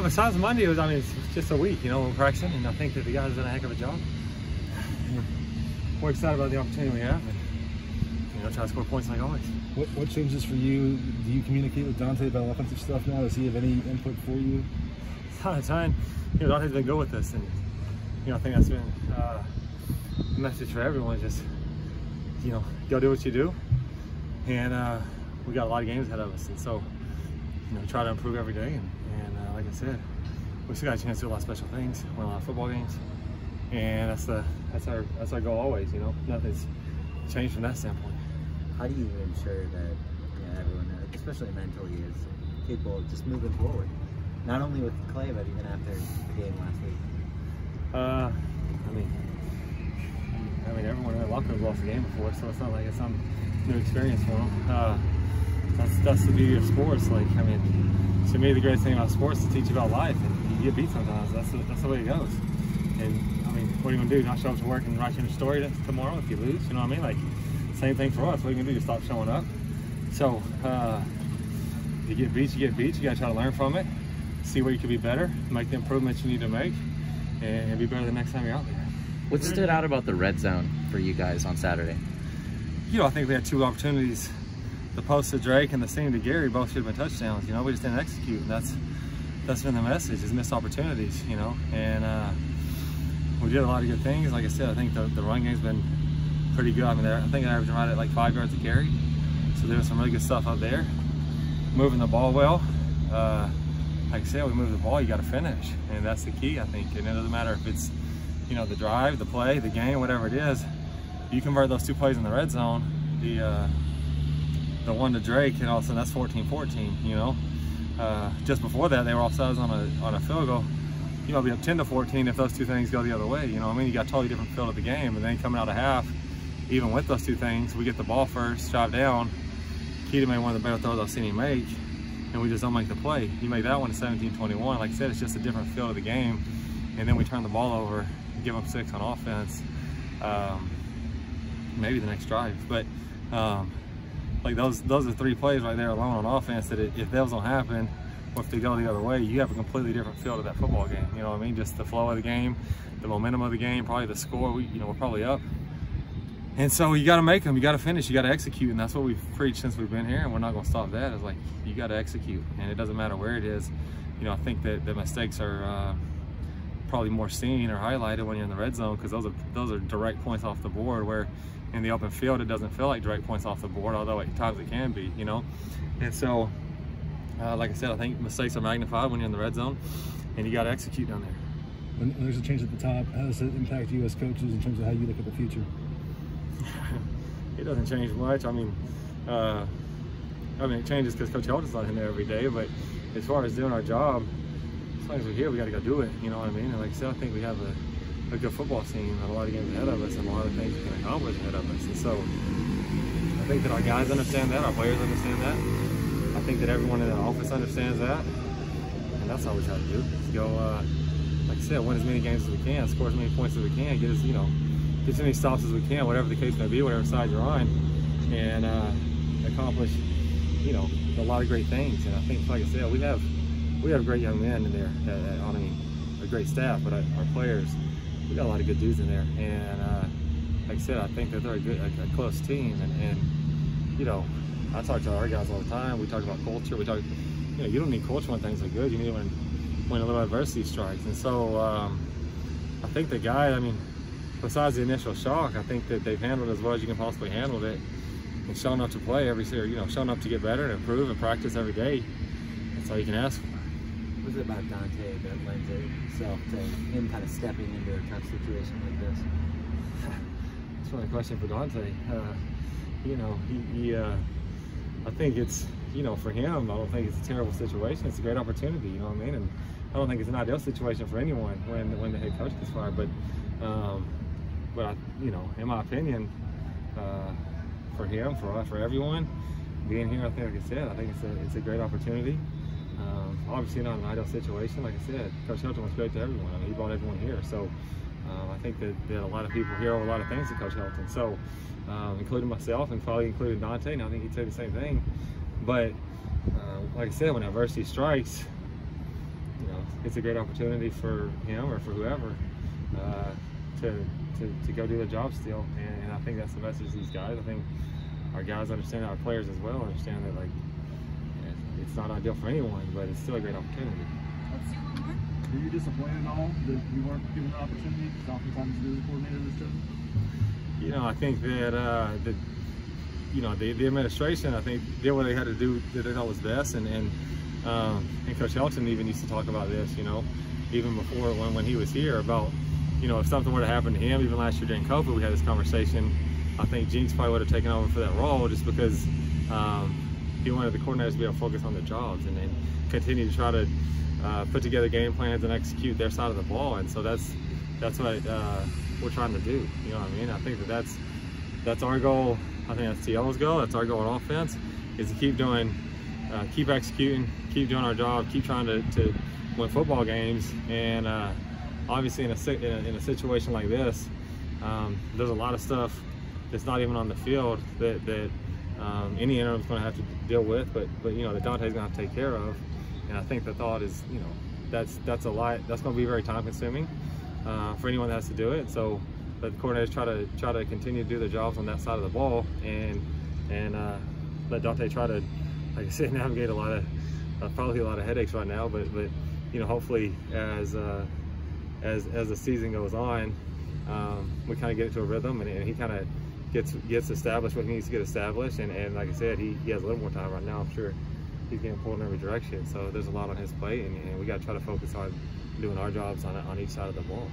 Besides Monday, it was, I mean, it's just a week, you know, we're practicing, and I think that the guys done a heck of a job. We're excited about the opportunity we have, and, you know, try to score points like always. What changes for you? Do you communicate with Dante about offensive stuff now? Does he have any input for you? A ton. You know, Dante's been good with us, and, you know, I think that's been a message for everyone. Just, you know, go do what you do, and we got a lot of games ahead of us, and so, you know, try to improve every day, and like I said, we still got a chance to do a lot of special things, win a lot of football games, and that's our goal always. You know, nothing's changed from that standpoint. How do you ensure that, you know, everyone, especially mentally, is capable of just moving forward? Not only with Clay, but even after the game last week. I mean, everyone in the locker room lost a game before, so it's not like it's some new experience for them. That's the beauty of sports. Like, I mean, to me, the greatest thing about sports is to teach you about life, and you get beat sometimes. That's the way it goes. And I mean, what are you gonna do? Not show up to work and write your story tomorrow if you lose? You know what I mean? Like, same thing for us. What are you gonna do? Just stop showing up? So, you get beat. You gotta try to learn from it, see where you can be better, make the improvements you need to make, and be better the next time you're out there. What stood out about the red zone for you guys on Saturday? You know, I think we had two opportunities. The post to Drake and the seam to Gary both should have been touchdowns. You know, we just didn't execute, and that's been the message, is missed opportunities, you know. And we did a lot of good things. Like I said, I think the run game's been pretty good. I mean, I think they're averaging right at like 5 yards a carry. So there was some really good stuff up there. Moving the ball well. Like I said, we move the ball, you got to finish, and that's the key, I think. And it doesn't matter if it's, you know, the drive, the play, the game, whatever it is. You convert those two plays in the red zone, the one to Drake, and all of a sudden that's 14-14. You know, just before that they were offsides on a field goal. You know, be up 10-14 if those two things go the other way. You know, I mean, you got a totally different feel of the game. And then coming out of half, even with those two things, we get the ball first, drive down. Keita made one of the better throws I've seen him make, and we just don't make the play. You make that one at 17-21. Like I said, it's just a different feel of the game. And then we turn the ball over, give them 6 on offense. Maybe the next drive, but like those are 3 plays right there alone on offense that if those don't happen, or if they go the other way, you have a completely different feel to that football game. You know what I mean? Just the flow of the game, the momentum of the game, probably the score. We're probably up, and so you got to make them. You got to finish. You got to execute, and that's what we've preached since we've been here. And we're not going to stop that. It's like you got to execute, and it doesn't matter where it is. You know, I think that the mistakes are probably more seen or highlighted when you're in the red zone, because those are direct points off the board, where in the open field it doesn't feel like direct points off the board, although at times it can be, you know. And so like I said, I think mistakes are magnified when you're in the red zone, and you got to execute down there. When there's a change at the top, how does it impact you as coaches in terms of how you look at the future? It doesn't change much. I mean, it changes because Coach Helton's not in there every day, but as far as doing our job, as long as we're here, we got to go do it. You know what I mean? And like I said, I think we have a good football team and a lot of games ahead of us, and a lot of things we can accomplish ahead of us. And so I think that our guys understand that, our players understand that. I think that everyone in the office understands that, and that's all we try to do. Is go, like I said, win as many games as we can, score as many points as we can, get as many stops as we can, whatever the case may be, whatever side you're on, and accomplish, you know, a lot of great things. And I think, like I said, we have great young men in there. I mean, a great staff, but our players, we got a lot of good dudes in there. And like I said, I think that they're a close team. And you know, I talk to our guys all the time. We talk about culture. We talk, you know, you don't need culture when things are good. You need it when a little adversity strikes. And so I think the guy, I mean, besides the initial shock, I think that they've handled it as well as you can possibly handle it, and showing up to play every year, you know, showing up to get better and improve and practice every day. That's all you can ask for. What was it about Dante that lends itself to him kind of stepping into a tough situation like this? That's really a question for Dante. You know, I think it's, you know, for him, I don't think it's a terrible situation. It's a great opportunity, you know what I mean? And I don't think it's an ideal situation for anyone when the head coach gets fired. But you know, in my opinion, for him, for us, for everyone, being here, I think, like I said, I think it's a great opportunity. Obviously not an ideal situation. Like I said, Coach Helton was great to everyone. I mean, he brought everyone here. So I think that a lot of people hear a lot of things to Coach Helton. So including myself and probably including Dante, and I think he'd say the same thing. But like I said, when adversity strikes, you know, it's a great opportunity for him or for whoever to go do the job still. And I think that's the message to these guys. I think our guys understand, our players as well understand that, like, it's not ideal for anyone, but it's still a great opportunity. Let's do one more. Were you disappointed at all that you weren't given the opportunity to oftentimes do the coordinator this job? You know, I think that the administration, I think, did what they had to do, that they thought was best, and Coach Helton even used to talk about this, you know, even before when he was here, about, you know, if something were to happen to him, even last year during COVID, we had this conversation. I think Jinx probably would have taken over for that role, just because he wanted the coordinators to be able to focus on their jobs and continue to try to put together game plans and execute their side of the ball. And so that's what we're trying to do. You know what I mean? I think that's our goal. I think that's Tiello's goal. That's our goal on offense, is to keep executing, keep doing our job, keep trying to win football games. And obviously in a situation like this, there's a lot of stuff that's not even on the field that any interim is going to have to deal with, but you know, that Dante's going to have to take care of. And I think the thought is, you know, that's a lot. That's going to be very time consuming for anyone that has to do it. So let the coordinators try to continue to do their jobs on that side of the ball, and let Dante try to, like I said, navigate probably a lot of headaches right now. But you know, hopefully as the season goes on, we kind of get into a rhythm, and he kind of gets established what he needs to get established. And like I said, he has a little more time right now. I'm sure he's getting pulled in every direction. So there's a lot on his plate, and we got to try to focus on doing our jobs on each side of the ball.